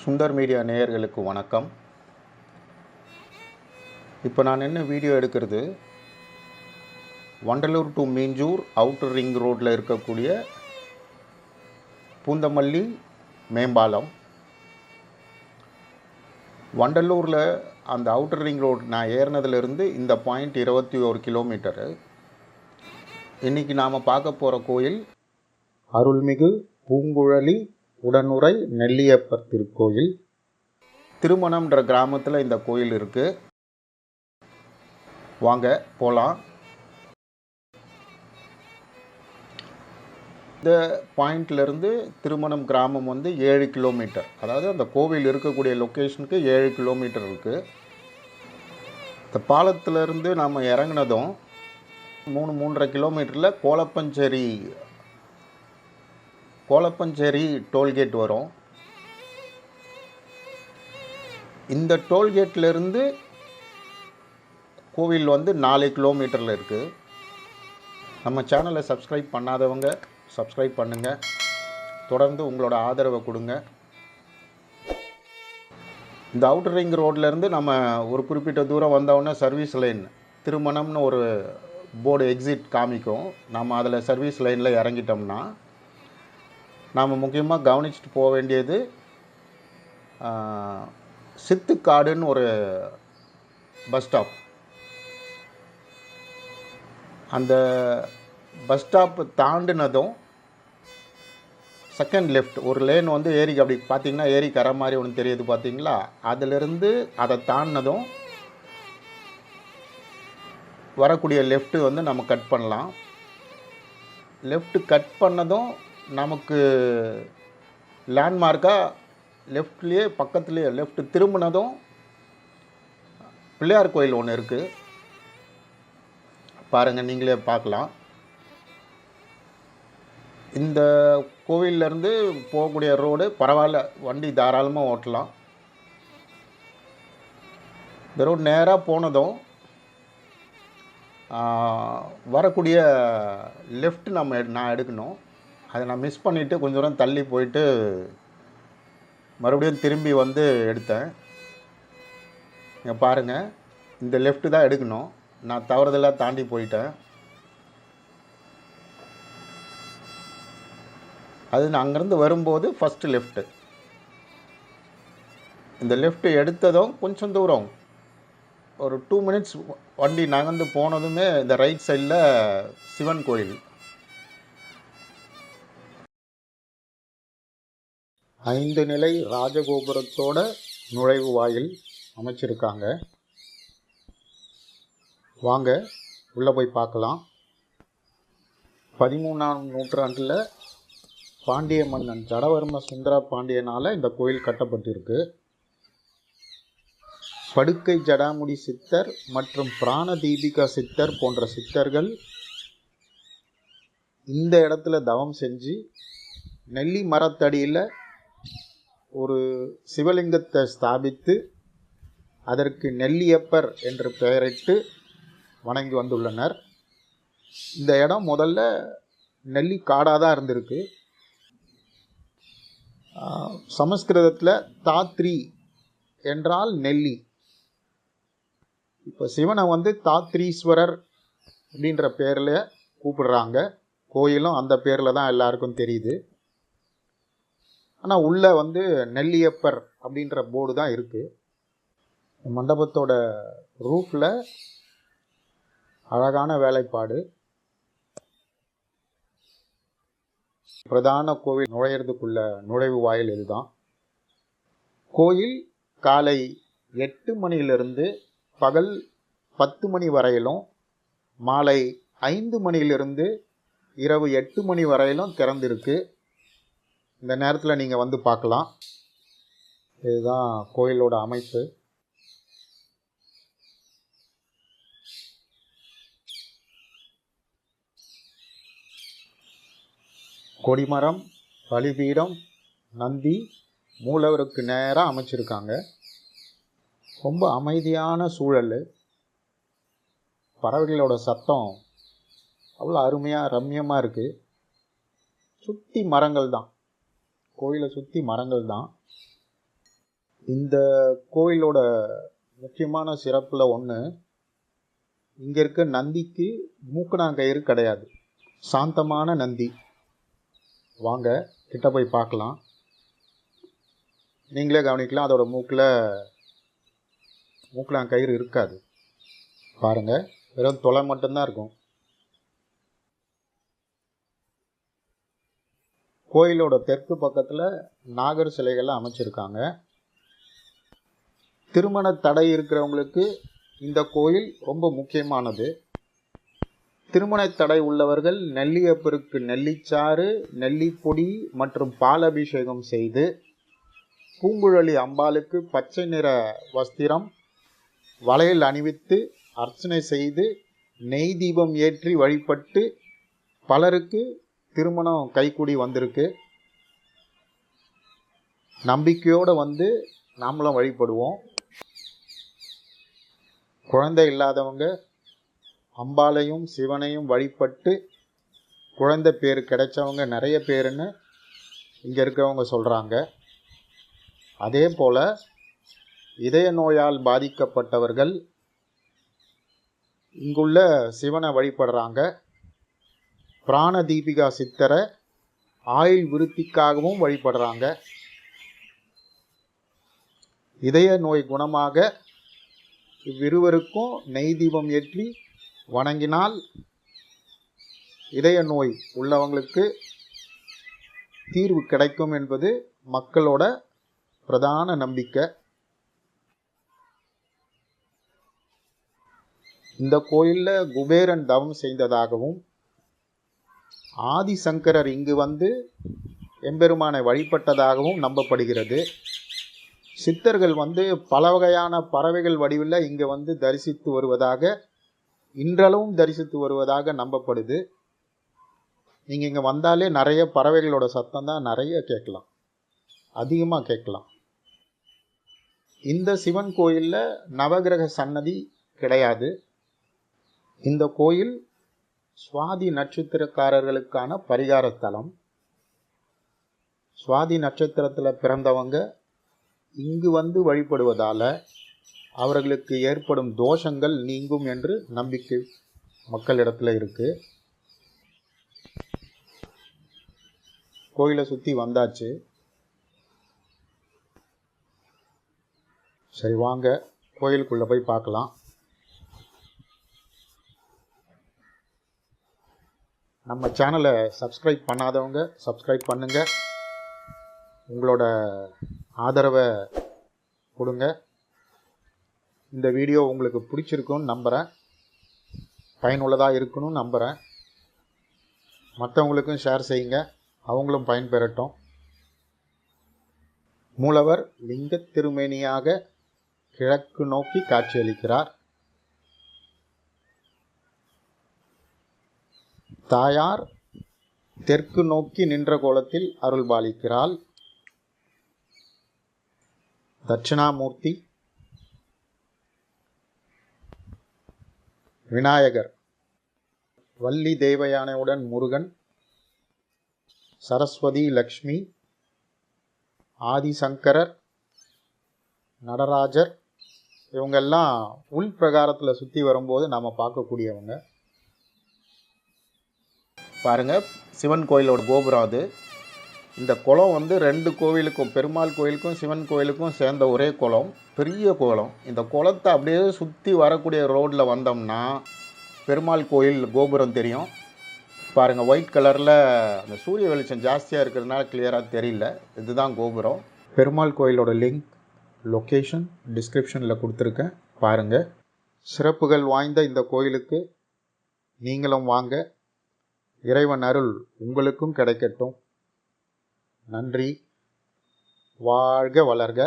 Sundar media நேயர்களுக்கு வணக்கம். இப்போ நான் என்ன வீடியோ எடுக்கிறது, Vandalur to Minjur outer ring ரோட்டில் இருக்கக்கூடிய பூந்தமல்லி மேம்பாலம். வண்டலூரில் அந்த அவுட்டர் ரிங் ரோடு நான் ஏறினதுலேருந்து இந்த பாயிண்ட் 21 கிலோமீட்டரு. இன்றைக்கி நாம் பார்க்க போகிற கோயில் அருள்மிகு பூங்குழலி உடனுறை நெல்லியப்பர் திருக்கோயில். திருமணம்ன்ற கிராமத்தில் இந்த கோயில் இருக்குது. வாங்க போகலாம். இந்த பாயிண்ட்லேருந்து திருமணம் கிராமம் 7 கிலோமீட்டர், அதாவது அந்த கோவில் இருக்கக்கூடிய லொக்கேஷனுக்கு 7 கிலோமீட்டர் இருக்குது. இந்த பாலத்திலேருந்து நாம் இறங்கினதும் 3-3.5 கிலோமீட்டரில் கோலப்பஞ்சேரி டோல்கேட் வரும். இந்த டோல்கேட்லேருந்து கோவில் 4 கிலோமீட்டரில் இருக்குது. நம்ம சேனலை சப்ஸ்கிரைப் பண்ணாதவங்க சப்ஸ்கிரைப் பண்ணுங்கள். தொடர்ந்து உங்களோட ஆதரவை கொடுங்க. இந்த அவுட்டர் ரிங் ரோட்லேருந்து நம்ம ஒரு குறிப்பிட்ட தூரம் வந்தோடனே சர்வீஸ் லைன் திருமணம்னு ஒரு போர்டு எக்ஸிட் காமிக்கும். நம்ம அதில் சர்வீஸ் லைனில் இறங்கிட்டோம்னா நாம் முக்கியமாக கவனிச்சுட்டு போக வேண்டியது சித்துக்காடுன்னு ஒரு பஸ் ஸ்டாப். அந்த பஸ் ஸ்டாப் தாண்டினதும் செகண்ட் லெஃப்ட் ஒரு லேன் ஏரிக்கு அப்படி பார்த்திங்கன்னா ஏரி கரை மாதிரி ஒன்று தெரியுது பார்த்திங்களா, அதிலிருந்து அதை தாண்டினதும் வரக்கூடிய லெஃப்ட்டு நம்ம கட் பண்ணலாம். லெஃப்ட்டு கட் பண்ணதும் நமக்கு லேண்ட்மார்க்காக லெஃப்ட்லேயே பக்கத்துலேயே லெஃப்ட் திரும்பினதும் பிள்ளையார் கோயில் ஒன்று இருக்குது. பாருங்கள், நீங்களே பார்க்கலாம். இந்த கோவிலேருந்து போகக்கூடிய ரோடு பரவாயில்ல, வண்டி தாராளமாக ஓட்டலாம். இந்த ரோடு நேராக போனதும் வரக்கூடிய லெஃப்ட் நான் எடுக்கணும். அதை நான் மிஸ் பண்ணிவிட்டு கொஞ்சம் தூரம் தள்ளி போயிட்டு மறுபடியும் திரும்பி எடுத்தேன். இங்கே பாருங்கள், இந்த லெஃப்ட்டு தான் எடுக்கணும். நான் தவறுதலாக தாண்டி போயிட்டேன். அது நான் அங்கேருந்து வரும்போது ஃபஸ்ட்டு லெஃப்ட்டு. இந்த லெஃப்ட்டு எடுத்ததும் கொஞ்சம் தூரம் ஒரு 2 மினிட்ஸ் வண்டி நகர்ந்து போனதுமே இந்த ரைட் சைடில் சிவன் கோயில். 5 நிலை ராஜகோபுரத்தோட நுழைவு வாயில் அமைச்சிருக்காங்க. வாங்க உள்ளே போய் பார்க்கலாம். 13ஆம் நூற்றாண்டில் பாண்டிய மன்னன் ஜடவர்ம சுந்தர பாண்டியனால் இந்த கோயில் கட்டப்பட்டிருக்கு. படுக்கை ஜடாமுடி சித்தர் மற்றும் பிராண தீபிகா சித்தர் போன்ற சித்தர்கள் இந்த இடத்துல தவம் செஞ்சு நெல்லி மரத்தடியில் ஒரு சிவலிங்கத்தை ஸ்தாபித்து அதற்கு நெல்லியப்பர் என்று பெயரிட்டு வணங்கி வந்துள்ளனர். இந்த இடம் முதல்ல நெல்லி காடாக தான் இருந்திருக்கு. சமஸ்கிருதத்தில் தாத்ரி என்றால் நெல்லி. இப்போ சிவனை தாத்ரீஸ்வரர் அப்படின்ற பேரில் கூப்பிடுறாங்க. கோயிலும் அந்த பேரில் தான் எல்லாருக்கும் தெரியுது. ஆனால் உள்ளே நெல்லியப்பர் அப்படின்ற போர்டு தான் இருக்குது. மண்டபத்தோட ரூஃபில் அழகான வேலைப்பாடு. பிரதான கோவில் நுழையிறதுக்குள்ள நுழைவு வாயில் இதுதான். கோயில் காலை 8 மணியிலிருந்து பகல் 10 மணி வரையிலும், மாலை 5 மணியிலிருந்து இரவு 8 மணி வரையிலும் திறந்திருக்கு. இந்த நேரத்தில் நீங்கள் பார்க்கலாம். இதுதான் கோயிலோட அமைப்பு. கொடிமரம், பலிபீடம், நந்தி, மூலவருக்கு நேராக அமைச்சிருக்காங்க. ரொம்ப அமைதியான சூழல். பறவைகளோட சத்தம் அவ்வளோ அருமையாக ரம்யமாக இருக்குது. சுற்றி மரங்கள் தான், கோயிலை சுற்றி மரங்கள் தான். இந்த கோயிலோட முக்கியமான சிறப்பில் ஒன்று, இங்கே இருக்க நந்திக்கு மூக்கணாங்கயிறு கிடையாது. சாந்தமான நந்தி. வாங்க கிட்ட போய் பார்க்கலாம். நீங்களே கவனிக்கலாம், அதோட மூக்கணாங்கயிறு இருக்காது. பாருங்கள், வெறும் தொலை மட்டும்தான் இருக்கும். கோயிலோட தெற்கு பக்கத்தில் நாகர் சிலைகளை அமைச்சிருக்காங்க. திருமண தடை இருக்கிறவங்களுக்கு இந்த கோயில் ரொம்ப முக்கியமானது. திருமண தடை உள்ளவர்கள் நெல்லியப்பருக்கு நெல்லிச்சாறு, நெல்லிப்பொடி மற்றும் பாலபிஷேகம் செய்து பூங்குழலி அம்பாளுக்கு பச்சை நிற வஸ்திரம், வளையல் அணிவித்து அர்ச்சனை செய்து நெய் தீபம் ஏற்றி வழிபட்டு பலருக்கு திருமணம் கைகூடி வந்திருக்கு. நம்பிக்கையோடு வந்து நாமளும் வழிபடுவோம். குழந்தை இல்லாதவங்க அம்பாளையும் சிவனையும் வழிபட்டு குழந்தை பேர் கிடைச்சவங்க நிறைய பேருன்னு இங்கே இருக்கிறவங்க சொல்கிறாங்க. அதே போல் இதய நோயால் பாதிக்கப்பட்டவர்கள் இங்குள்ள சிவனை வழிபடுறாங்க. பிராண தீபிகா சித்தரை ஆயுள் விருத்திக்காகவும் வழிபடுறாங்க. இதய நோய் குணமாக இவ்விருவருக்கும் நெய் தீபம் ஏற்றி வணங்கினால் இதய நோய் உள்ளவங்களுக்கு தீர்வு கிடைக்கும் என்பது மக்களோட பிரதான நம்பிக்கை. இந்த கோயிலில் குபேரன் தவம் செய்ததாகவும் ஆதிசங்கரர் இங்கு வந்து எம்பெருமானை வழிபட்டதாகவும் நம்பப்படுகிறது. சித்தர்கள் வந்து பல வகையான பறவைகள் வடிவில் இங்கே வந்து தரிசித்து வருவதாக, இன்றளவும் தரிசித்து வருவதாக நம்பப்படுது. நீங்கள் இங்கே வந்தாலே நிறைய பறவைகளோட சத்தம் தான் நிறைய கேட்கலாம், அதிகமாக கேட்கலாம். இந்த சிவன் கோயிலில் நவகிரக சன்னதி கிடையாது. இந்த கோயில் சுவாதி நட்சத்திரக்காரர்களுக்கான பரிகார ஸ்தலம். சுவாதி நட்சத்திரத்தில் பிறந்தவங்க இங்கு வந்து வழிபடுவதால் அவர்களுக்கு ஏற்படும் தோஷங்கள் நீங்கும் என்று நம்பிக்கை மக்களிடத்தில் இருக்குது. கோயிலை சுற்றி வந்தாச்சு. சரி, வாங்க கோயிலுக்குள்ளே போய் பார்க்கலாம். நம்ம சேனலை சப்ஸ்கிரைப் பண்ணாதவங்க சப்ஸ்கிரைப் பண்ணுங்கள். உங்களோட ஆதரவை கொடுங்க. இந்த வீடியோ உங்களுக்கு பிடிச்சிருக்குன்னு நம்புகிறேன், பயனுள்ளதாக இருக்கணும்னு நம்புகிறேன். மற்றவங்களுக்கும் ஷேர் செய்யுங்க, அவங்களும் பயன்பெறட்டும். மூலவர் லிங்க திருமேனியாக கிழக்கு நோக்கி காட்சியளிக்கிறார். தாயார் தெற்கு நோக்கி நின்ற கோலத்தில் அருள்பாலிக்கிறாள். தட்சிணாமூர்த்தி விநாயகர், வள்ளி தேவயானையுடன் முருகன், சரஸ்வதி லக்ஷ்மி, ஆதிசங்கரர், நடராஜர், இவங்கெல்லாம் உள் பிரகாரத்தில் சுற்றி வரும்போது நாம் பார்க்கக்கூடியவங்க. பாருங்கள், சிவன் கோயிலோட கோபுரம் அது. இந்த குளம் வந்து ரெண்டு கோவிலுக்கும், பெருமாள் கோயிலுக்கும் சிவன் கோயிலுக்கும் சேர்ந்த ஒரே குளம், பெரிய குளம். இந்த குளத்தை அப்படியே சுற்றி வரக்கூடிய ரோட்டில் வந்தோம்னா பெருமாள் கோயில் கோபுரம் தெரியும். பாருங்கள், ஒயிட் கலரில் அந்த சூரிய வெளிச்சம் ஜாஸ்தியாக இருக்கிறதுனால கிளியராக தெரியல. இதுதான் கோபுரம். பெருமாள் கோயிலோட லிங்க், லொக்கேஷன் டிஸ்கிரிப்ஷனில் கொடுத்துருக்கேன், பாருங்கள். சிறப்புகள் வாய்ந்த இந்த கோயிலுக்கு நீங்களும் வாங்க. இறைவன் அருள் உங்களுக்கும் கிடைக்கட்டும். நன்றி. வாழ்க வளர்க.